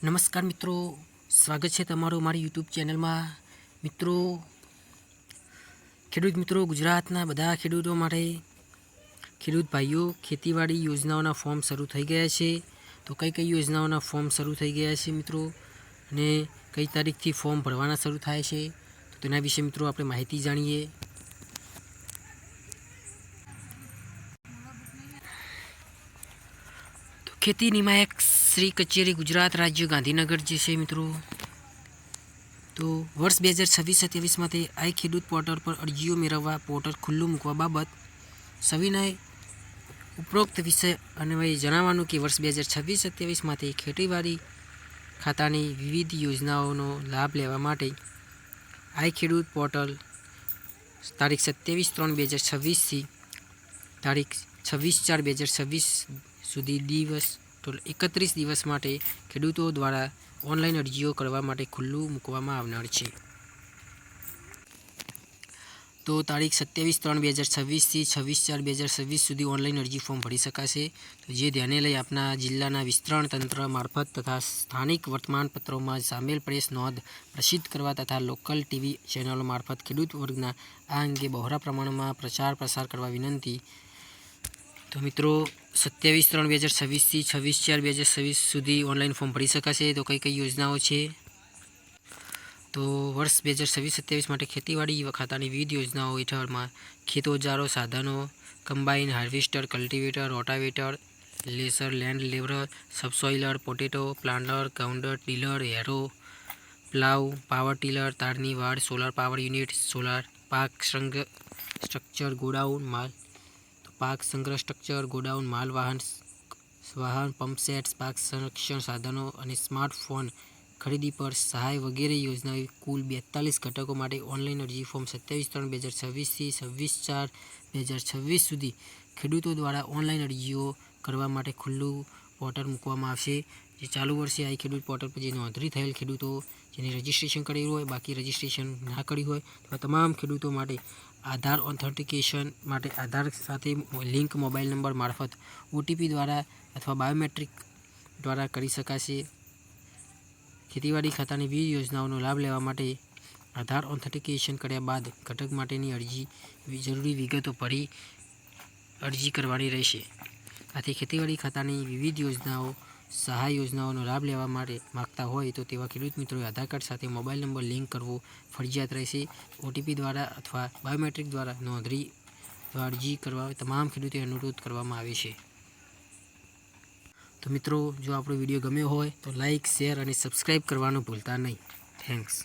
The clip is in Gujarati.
નમસ્કાર મિત્રો, સ્વાગત છે તમારું મારી યુટ્યુબ ચેનલમાં। મિત્રો, ખેડૂત મિત્રો, ગુજરાતના બધા ખેડૂતો માટે ખેડૂત ભાઈઓ ખેતીવાડી યોજનાઓના ફોર્મ શરૂ થઈ ગયા છે। તો કઈ કઈ યોજનાઓના ફોર્મ શરૂ થઈ ગયા છે મિત્રો, અને કઈ તારીખથી ફોર્મ ભરવાના શરૂ થાય છે, તો તેના વિશે મિત્રો આપણે માહિતી જાણીએ। તો ખેતી નિયામક શ્રી કચેરી ગુજરાત રાજ્ય ગાંધીનગર જે છે મિત્રો, તો વર્ષ 2026-27 માટે આ ખેડૂત પોર્ટલ પર અરજીઓ મેળવવા પોર્ટલ ખુલ્લું મૂકવા બાબત સવિનય ઉપરોક્ત વિષય અન્વયે જણાવવાનું કે વર્ષ 2026-27 માટે ખેતીવાડી ખાતાની વિવિધ યોજનાઓનો લાભ લેવા માટે આ ખેડૂત પોર્ટલ તારીખ 27/3/2026થી તારીખ 26/4/2026 સુધી દિવસ ટોટલ 31 દિવસ માટે ખેડૂતો દ્વારા ઓનલાઈન અરજીઓ કરવા માટે ખુલ્લું મૂકવામાં આવનાર છે। તો તારીખ 27/3/2026થી 26/4/2026 સુધી ઓનલાઈન અરજી ફોર્મ ભરી શકાશે। તો જે ધ્યાને લઈ આપના જિલ્લાના વિસ્તરણ તંત્ર મારફત તથા સ્થાનિક વર્તમાનપત્રોમાં સામેલ પ્રેસ નોંધ પ્રસિદ્ધ કરવા તથા લોકલ ટીવી ચેનલો મારફત ખેડૂત વર્ગના આ અંગે બહોળા પ્રમાણમાં પ્રચાર પ્રસાર કરવા વિનંતી। તો મિત્રો 27/3/2026થી 26/4/2026 સુધી ઓનલાઈન ફોર્મ ભરી શકાશે। તો કઈ કઈ યોજનાઓ છે, તો વર્ષ 2026-27 માટે ખેતીવાડી ખાતાની વિવિધ યોજનાઓ હેઠળમાં ખેત ઓજારો સાધનો, combine harvester, cultivator, rotavator, laser, land lever, subsoiler, potato planter, grounder tiller, harrow, plough, power tiller, તારની વાડ, સોલાર પાવર યુનિટ, સોલાર પાક સંગ્રહ સ્ટ્રક્ચર, ગોડાઉન માલ પાક સંગ્રહ સ્ટ્રક્ચર, ગોડાઉન માલ વાહન પંપસેટ્સ, પાક સંરક્ષણ સાધનો અને સ્માર્ટફોન ખરીદી પર સહાય વગેરે યોજનાઓ કુલ 42 ઘટકો માટે ઓનલાઈન અરજી ફોર્મ 27/3/2026થી 26/4/2026 સુધી ખેડૂતો દ્વારા ઓનલાઈન અરજીઓ કરવા માટે ખુલ્લું પોર્ટલ મૂકવામાં આવશે। જે ચાલુ વર્ષે આ ખેડૂત પોર્ટલ પર જે નોંધણી થયેલ ખેડૂતો જેને રજિસ્ટ્રેશન કરેલું હોય, બાકી રજિસ્ટ્રેશન ના કર્યું હોય તો તમામ ખેડૂતો માટે આધાર ઓથેન્ટિકેશન માટે આધાર સાથે લિંક મોબાઈલ નંબર મારફત ઓટીપી દ્વારા અથવા બાયોમેટ્રિક દ્વારા કરી શકાશે। ખેતીવાડી ખાતાની વિવિધ યોજનાઓનો લાભ લેવા માટે આધાર ઓથેન્ટિકેશન કર્યા બાદ ઘટક માટેની અરજી જરૂરી વિગતો ભરી અરજી કરવાની રહેશે। આથી ખેતીવાડી ખાતાની વિવિધ યોજનાઓ સહાય યોજનાઓનો લાભ લેવા માટે માગતા હોય તો તેવા ખેડૂત મિત્રોએ આધાર કાર્ડ સાથે મોબાઈલ નંબર લિંક કરવો ફરજિયાત રહેશે। ઓટીપી દ્વારા અથવા બાયોમેટ્રિક દ્વારા નોંધણી અથવા અરજી કરવા તમામ ખેડૂતોને અનુરોધ કરવામાં આવે છે। તો મિત્રો, જો આપણો વિડીયો ગમ્યો હોય તો લાઇક, શેર અને સબસ્ક્રાઈબ કરવાનું ભૂલતા નહીં। થેન્ક્સ।